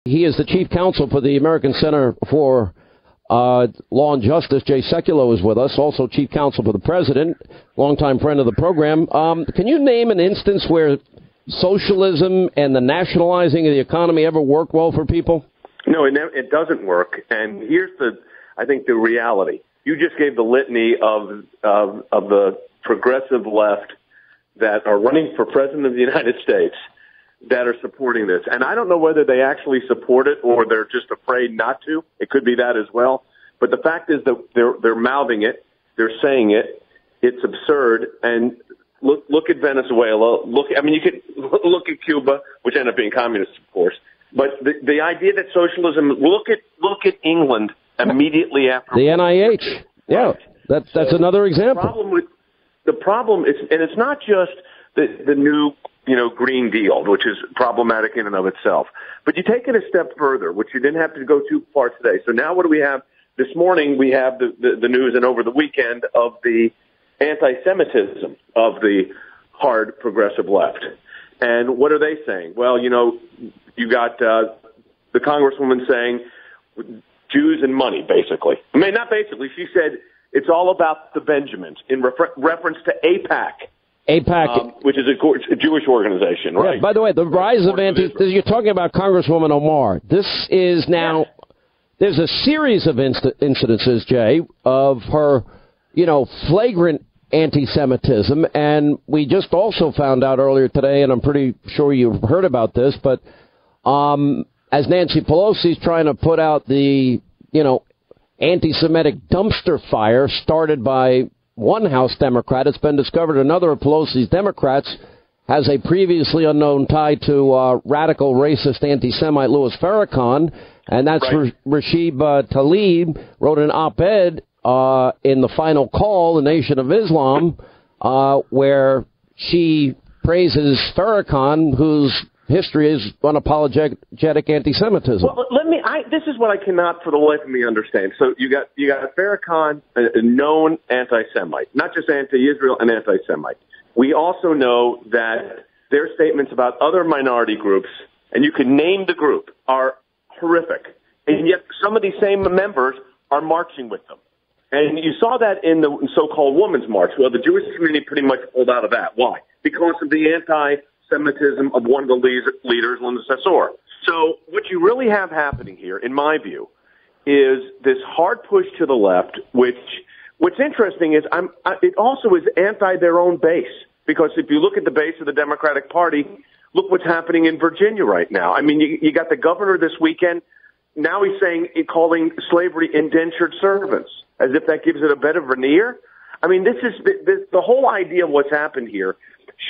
He is the chief counsel for the American Center for Law and Justice. Jay Sekulow is with us, also chief counsel for the president, longtime friend of the program. Can you name an instance where socialism and the nationalizing of the economy ever worked well for people? No, it doesn't work. And here's I think the reality. You just gave the litany of the progressive left that are running for president of the United States that are supporting this. And I don't know whether they actually support it or they're just afraid not to. It could be that as well. But the fact is that they're mouthing it. They're saying it. It's absurd. And look at Venezuela. You could look at Cuba, which ended up being communist, of course. But the idea that socialism, look at England immediately after the NIH. Yeah, that's another example. The problem is, and it's not just the new, Green Deal, which is problematic in and of itself. But you take it a step further, which you didn't have to go too far today. So now what do we have? This morning we have the news, and over the weekend, of the anti-Semitism of the hard progressive left. And what are they saying? Well, you got the Congresswoman saying Jews and money, basically. I mean, not basically. She said it's all about the Benjamins in reference to AIPAC. AIPAC, which is a Jewish organization, right? Yeah, by the way, the rise of you're talking about Congresswoman Omar. This is now, there's a series of incidences, Jay, of her, flagrant anti-Semitism. And we just also found out earlier today, and I'm pretty sure you've heard about this, but as Nancy Pelosi's trying to put out the, anti-Semitic dumpster fire started by one House Democrat, it's been discovered another of Pelosi's Democrats has a previously unknown tie to radical racist anti-Semite Louis Farrakhan, and that's right. Rashid Tlaib wrote an op-ed in the Final Call, the Nation of Islam, where she praises Farrakhan, whose history is unapologetic anti-Semitism. Well, this is what I cannot for the life of me understand. So you got Farrakhan, a known anti-Semite, not just anti-Israel, an anti-Semite. We also know that their statements about other minority groups, and you can name the group, are horrific. And yet some of these same members are marching with them. And you saw that in the so-called Women's March. Well, the Jewish community pretty much pulled out of that. Why? Because of the anti-Semitism of one of the leaders, Linda Sarsour. So what you really have happening here, in my view, is this hard push to the left, what's interesting is it also is anti their own base. Because if you look at the base of the Democratic Party, look what's happening in Virginia right now. I mean, you got the governor this weekend. Now he's calling slavery indentured servants, as if that gives it a better veneer. I mean, this is the whole idea of what's happened here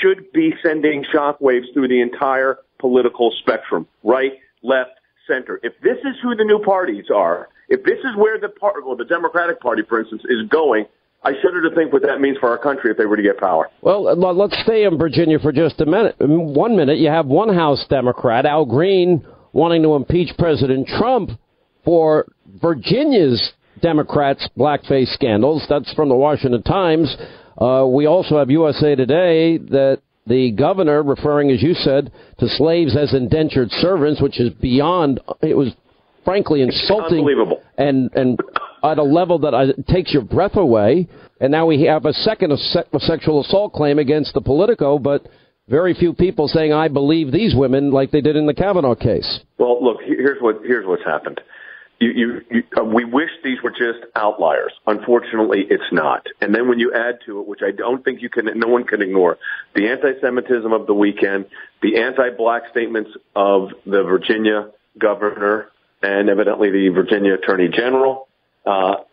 should be sending shockwaves through the entire political spectrum, right, left, center. If this is who the new parties are, if this is where the Democratic Party, for instance, is going, I shudder to think what that means for our country if they were to get power. Well, let's stay in Virginia for just a minute. 1 minute, you have one House Democrat, Al Green, wanting to impeach President Trump for Virginia's Democrats' blackface scandals. That's from the Washington Times. We also have USA Today that the governor referring, as you said, to slaves as indentured servants, which is beyond, it was frankly insulting. Unbelievable. And at a level that takes your breath away. And now we have a second sexual assault claim against the Politico, but very few people saying, I believe these women, like they did in the Kavanaugh case. Well, look, here's what's happened. We wish these were just outliers. Unfortunately, it's not. And then when you add to it, which I don't think no one can ignore, the anti-Semitism of the weekend, the anti-black statements of the Virginia governor and evidently the Virginia Attorney General,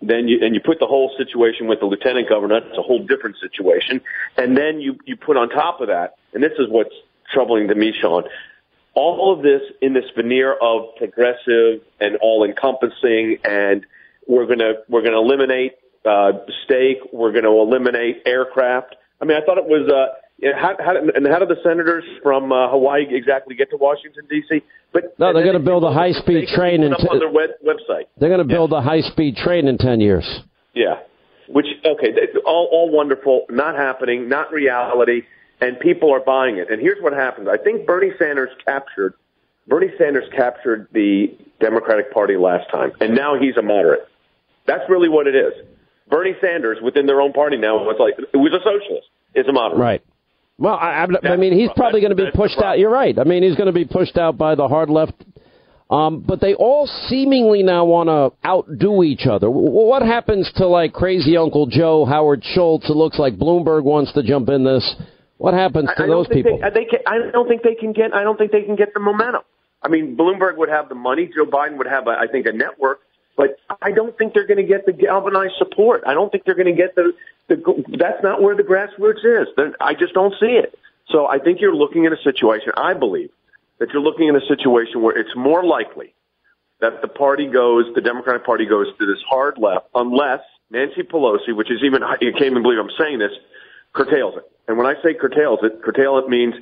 then you put the whole situation with the lieutenant governor. It's a whole different situation. And then you put on top of that, and this is what's troubling to me, Sean, all of this in this veneer of progressive and all-encompassing, and we're gonna eliminate steak, we're gonna eliminate aircraft. I mean, I thought it was how did the senators from Hawaii exactly get to Washington D.C.? But no, they're going to build a high-speed train on their website. They're going to build a high-speed train in 10 years. Yeah, all wonderful, not happening, not reality. And people are buying it. And here's what happens. I think Bernie Sanders captured Bernie Sanders captured the Democratic Party last time, and now he's a moderate. That's really what it is. Bernie Sanders, within their own party now, was a socialist. Is a moderate. Right. Well, I mean, he's probably going to be pushed out. You're right. I mean, he's going to be pushed out by the hard left. But they all seemingly now want to outdo each other. What happens to, like, crazy Uncle Joe, Howard Schultz? It looks like Bloomberg wants to jump in this. What happens to those people? I don't think they can get the momentum. I mean, Bloomberg would have the money. Joe Biden would have, I think, a network. But I don't think they're going to get the galvanized support. I don't think they're going to get that's not where the grassroots is. I just don't see it. So I think you're looking at a situation, I believe, that you're looking at a situation where it's more likely that the Democratic Party goes to this hard left unless Nancy Pelosi, which is even, you can't even believe I'm saying this, curtails it. And when I say curtail it means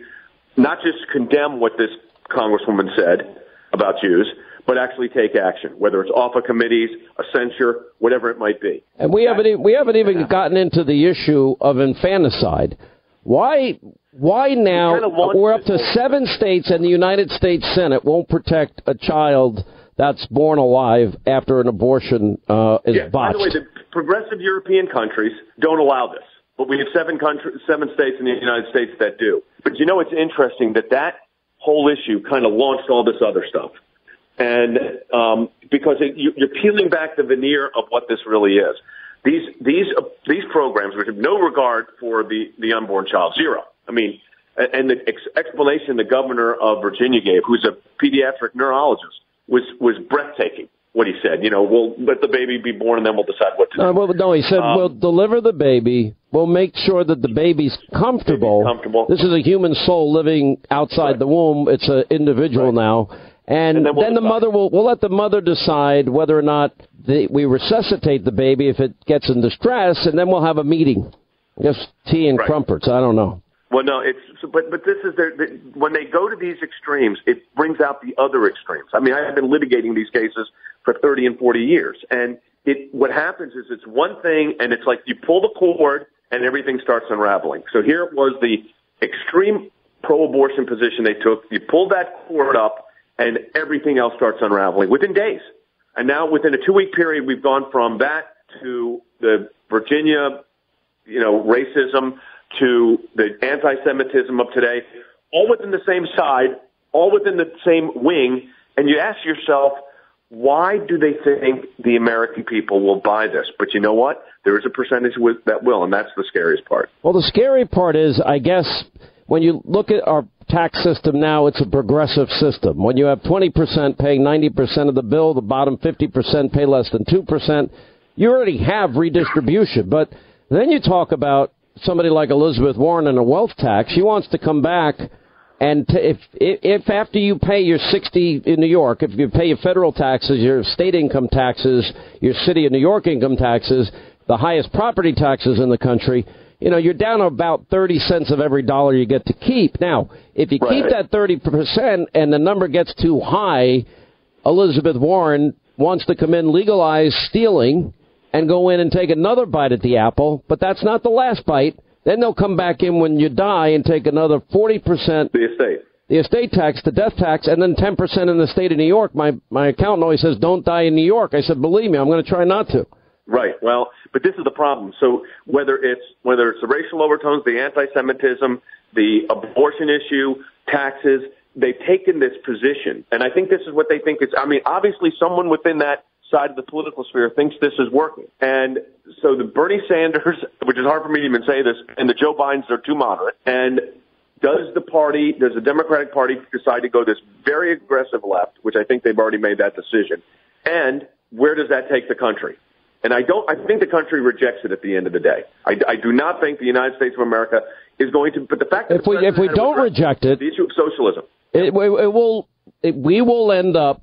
not just condemn what this Congresswoman said about Jews, but actually take action, whether it's off of committees, a censure, whatever it might be. And we haven't even gotten into the issue of infanticide. Why now we're up to 7 states and the United States Senate won't protect a child that's born alive after an abortion is botched? By the way, the progressive European countries don't allow this, but we have 7 states in the United States that do. But it's interesting that whole issue kind of launched all this other stuff. And because you're peeling back the veneer of what this really is. These programs, which have no regard for the unborn child, zero. I mean, and the explanation the governor of Virginia gave, who's a pediatric neurologist, was breathtaking. What he said, we'll let the baby be born and then we'll decide what to do. No, he said we'll deliver the baby. We'll make sure that the baby's comfortable. This is a human soul living outside the womb. It's an individual now. And then the mother we'll let the mother decide whether or not we resuscitate the baby if it gets in distress, and then we'll have a meeting. I guess tea and crumpets. I don't know. Well, no, but this is when they go to these extremes, it brings out the other extremes. I mean, I have been litigating these cases for 30 and 40 years, and what happens is it's one thing, and it's like you pull the cord and everything starts unraveling. So here it was the extreme pro-abortion position they took. You pulled that cord up, and everything else starts unraveling within days. And now within a 2-week period, we've gone from that to the Virginia, racism, to the anti-Semitism of today, all within the same side, all within the same wing. And you ask yourself, why do they think the American people will buy this? But you know what? There is a percentage that will, and that's the scariest part. Well, the scary part is, I guess, when you look at our tax system now, it's a progressive system. When you have 20% paying 90% of the bill, the bottom 50% pay less than 2%, you already have redistribution. But then you talk about somebody like Elizabeth Warren and a wealth tax. She wants to come back, and if after you pay your 60 in New York, if you pay your federal taxes, your state income taxes, your city of New York income taxes, the highest property taxes in the country, you're down about 30 cents of every dollar you get to keep. Now, if you keep that 30% and the number gets too high, Elizabeth Warren wants to come in, legalize stealing, and go in and take another bite at the apple. But that's not the last bite. Then they'll come back in when you die and take another 40%. The estate tax, the death tax, and then 10% in the state of New York. My accountant always says, don't die in New York. I said, believe me, I'm going to try not to. Right. Well, but this is the problem. So whether it's the racial overtones, the anti-Semitism, the abortion issue, taxes, they've taken this position. And I think this is what they think is, obviously someone within that side of the political sphere thinks this is working. And so the Bernie Sanders, which is hard for me to even say this, and the Joe Bidens are too moderate. And does the Democratic Party decide to go this very aggressive left, which I think they've already made that decision? And where does that take the country? And I think the country rejects it at the end of the day. I do not think the United States of America is going to, but the fact that if we don't reject it, the issue of socialism, we will end up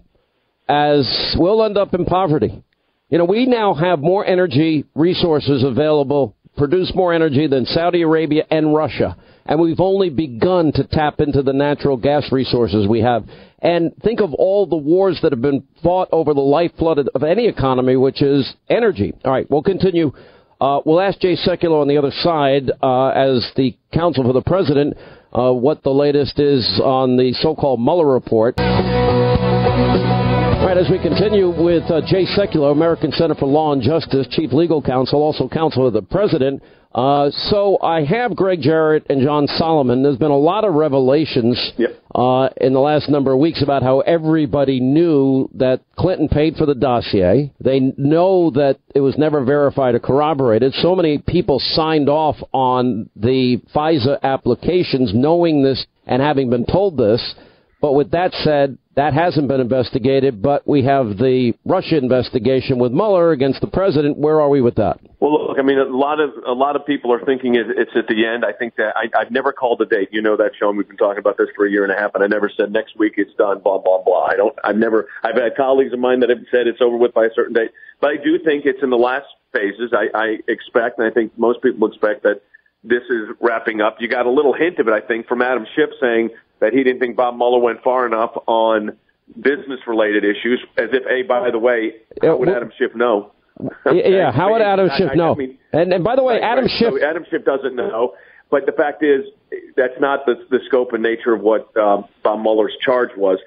in poverty. We now have more energy resources available, produce more energy than Saudi Arabia and Russia. And we've only begun to tap into the natural gas resources we have. And think of all the wars that have been fought over the lifeblood of any economy, which is energy. All right, we'll continue. We'll ask Jay Sekulow on the other side as the counsel for the president. what the latest is on the so-called Mueller report. All right, as we continue with Jay Sekulow, American Center for Law and Justice, Chief Legal Counsel, also Counsel of the President. So I have Greg Jarrett and John Solomon. There's been a lot of revelations in the last number of weeks about how everybody knew that Clinton paid for the dossier. They know that it was never verified or corroborated. So many people signed off on the FISA applications knowing this and having been told this. But with that said, that hasn't been investigated, but we have the Russia investigation with Mueller against the president. Where are we with that? Well, look, I mean, a lot of people are thinking it's at the end. I think that I've never called a date. You know that, Sean. We've been talking about this for a year and a half, and I never said next week it's done. Blah blah blah. I've had colleagues of mine that have said it's over with by a certain date, but I do think it's in the last phases. I expect, and I think most people expect that this is wrapping up. You got a little hint of it, I think, from Adam Schiff saying that he didn't think Bob Mueller went far enough on business-related issues, as if, by the way, how would Adam Schiff know? Yeah, how would Adam Schiff know? And by the way, Adam Schiff... So Adam Schiff doesn't know, but the fact is that's not the scope and nature of what Bob Mueller's charge was.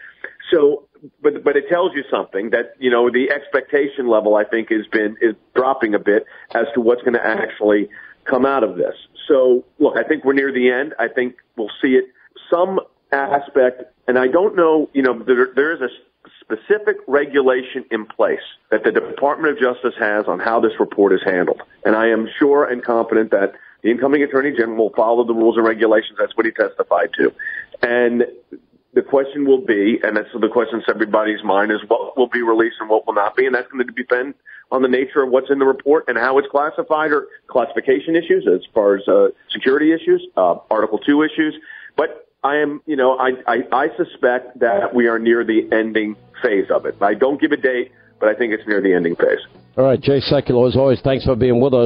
So, but it tells you something that, you know, the expectation level, I think, is dropping a bit as to what's going to actually come out of this. So, look, I think we're near the end. I think we'll see it. Some aspect, and I don't know, you know, there is a specific regulation in place that the Department of Justice has on how this report is handled. And I am sure and confident that the incoming Attorney General will follow the rules and regulations. That's what he testified to. And the question will be, and that's the question in everybody's mind, is what will be released and what will not be. And that's going to depend on the nature of what's in the report and how it's classified, or classification issues as far as security issues, Article 2 issues. But I am, you know, I suspect that we are near the ending phase of it. I don't give a date, but I think it's near the ending phase. All right, Jay Sekulow, as always, thanks for being with us.